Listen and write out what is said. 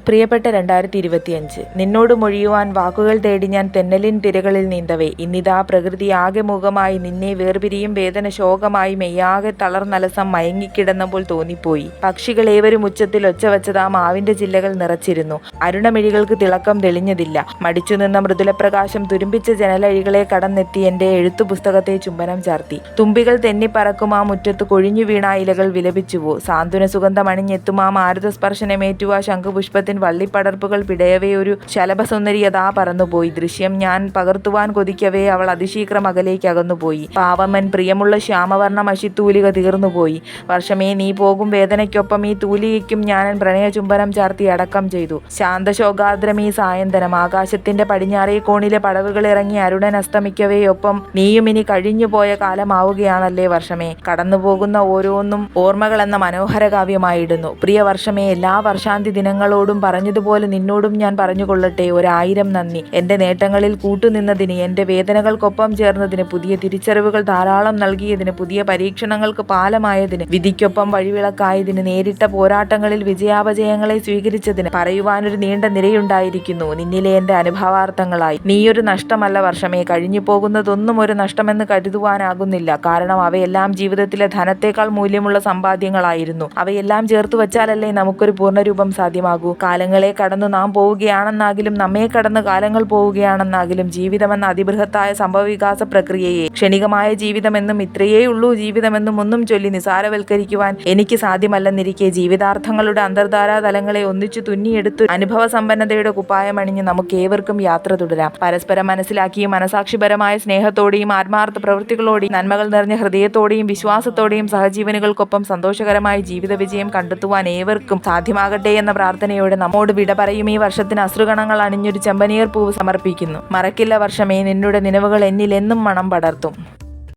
പ്രിയപ്പെട്ട 2025, നിന്നോട് മൊഴിയുവാൻ വാക്കുകൾ തേടി ഞാൻ തെന്നലിൻ തിരകളിൽ നീന്തവേ, ഇന്നിതാ പ്രകൃതി ആകെ മുഖമായി നിന്നെ വേർപിരിയും വേദന ശോകമായി മെയ്യാകെ തളർന്നലസം മയങ്ങിക്കിടന്നപ്പോൾ തോന്നിപ്പോയി. പക്ഷികളേവരും ഉച്ചത്തിൽ ഒച്ചവച്ചത് ആ മാവിന്റെ ചില്ലകൾ നിറച്ചിരുന്നു. അരുണമിഴികൾക്ക് തിളക്കം തെളിഞ്ഞതില്ല. മടിച്ചുനിന്ന മൃദുലപ്രകാശം തുരുമ്പിച്ച ജനലഴികളെ കടന്നെത്തി എന്റെ എഴുത്തു പുസ്തകത്തെ ചുംബനം ചാർത്തി. തുമ്പികൾ തെന്നിപ്പറക്കും ആ മുറ്റത്ത് കൊഴിഞ്ഞു വീണ ഇലകൾ വിലപിച്ചുവോ. സാന്ത്വന സുഗന്ധമണിഞ്ഞെത്തും ആ മാരുതസ്പർശനമേറ്റു ആ ശംഖുപുഷ്പത്തിൻ വള്ളിപ്പടർപ്പുകൾ പിടയവേ ഒരു ശലഭസുന്ദരി അതാ പറന്നുപോയി. ദൃശ്യം ഞാൻ പകർത്തുവാൻ കൊതിക്കവേ അവൾ അതിശീഘ്രം അകലേക്ക് അകന്നുപോയി. പാവമൻ പ്രിയമുള്ള ശ്യാമവർണ്ണ മഷിത്തൂലിക തീർന്നുപോയി. വർഷമേ, നീ പോകും വേദനയ്ക്കൊപ്പം ഈ തൂലികയ്ക്കും ഞാൻ പ്രണയചുംബനം ചാർത്തി അടക്കം ചെയ്തു. ശാന്തശോകാദ്രമീ സായന്തനം ആകാശത്തിന്റെ പടിഞ്ഞാറേ കോണിലെ പടവുകളിറങ്ങി അരുണൻ അസ്തമിക്കവേ ഒപ്പം നീയും ഇനി കഴിഞ്ഞുപോയ കാലമാവുകയാണല്ലേ വർഷമേ. കടന്നുപോകുന്ന ഓരോന്നും ഓർമ്മകൾ എന്ന മനോഹര കാവ്യമായിടുന്നു. പ്രിയ വർഷമേ, എല്ലാ വർഷാന്തി ദിനങ്ങളോടും പറഞ്ഞതുപോലെ നിന്നോടും ഞാൻ പറഞ്ഞുകൊള്ളട്ടെ, 1000 നന്ദി. എന്റെ നേട്ടങ്ങളിൽ കൂട്ടുനിന്നതിന്, എന്റെ വേദനകൾക്കൊപ്പം ചേർന്നതിന്, പുതിയ തിരിച്ചറിവുകൾ ധാരാളം നൽകിയതിന്, പുതിയ പരീക്ഷണങ്ങൾക്ക് പാലമായതിന്, വിധിക്കൊപ്പം വഴിവിളക്കായതിന്, നേരിട്ട പോരാട്ടങ്ങളിൽ വിജയാപജയങ്ങളെ സ്വീകരിച്ചതിന് പറയുവാനൊരു നീണ്ട നിരയുണ്ടായിരിക്കുന്നു നിന്നിലെ എന്റെ അനുഭവാർത്ഥങ്ങളായി. നീയൊരു നഷ്ടമല്ല വർഷമേ. കഴിഞ്ഞു പോകുന്നതൊന്നും ഒരു നഷ്ടമെന്ന് കരുതുവാനാകുന്നില്ല. കാരണം അവയെല്ലാം ജീവിതത്തിലെ ധനത്തേക്കാൾ മൂല്യമുള്ള സമ്പാദ്യങ്ങളായിരുന്നു. അവയെല്ലാം ചേർത്തു വച്ചാലല്ലേ നമുക്കൊരു പൂർണ്ണരൂപം സാധ്യമാകൂ. കാലങ്ങളെ കടന്നു നാം പോവുകയാണെന്നാകിലും, നമ്മെ കടന്ന് കാലങ്ങൾ പോവുകയാണെന്നാകിലും, ജീവിതമെന്ന അതിബൃഹത്തായ സംഭവവികാസ പ്രക്രിയയെ ക്ഷണികമായ ജീവിതമെന്നും ഇത്രയേ ഉള്ളൂ ജീവിതമെന്നും ഒന്നും ചൊല്ലി നിസാരവൽക്കരിക്കുവാൻ എനിക്ക് സാധ്യമല്ലെന്നിരിക്കെ, ജീവിതാർത്ഥങ്ങളുടെ അന്തർധാരാ തലങ്ങളെ ഒന്നിച്ചു തുന്നിയെടുത്തു അനുഭവ സമ്പന്നതയുടെ കുപ്പായമണിഞ്ഞ് നമുക്കേവർക്കും യാത്ര തുടരാം. പരസ്പരം മനസ്സിലാക്കിയും മനസാക്ഷിപരമായ സ്നേഹത്തോടെയും ആത്മാർത്ഥ പ്രവൃത്തികളോടെയും നന്മകൾ നിറഞ്ഞ ഹൃദയത്തോടെയും വിശ്വാസത്തോടെയും സഹജീവനുകൾക്കൊപ്പം സന്തോഷകരമായ ജീവിത വിജയം കണ്ടെത്തുവാൻ ഏവർക്കും സാധ്യമാകട്ടെ എന്ന പ്രാർത്ഥനയോടെ നമ്മോട് വിട പറയും ഈ വർഷത്തിന് അശ്രുഗണങ്ങൾ അണിഞ്ഞൊരു ചെമ്പനീർ പൂവ് സമർപ്പിക്കുന്നു. മറക്കില്ല വർഷമേ, നിന്നുടെ നിലവുകൾ എന്നിൽ എന്നും മണം പടർത്തും.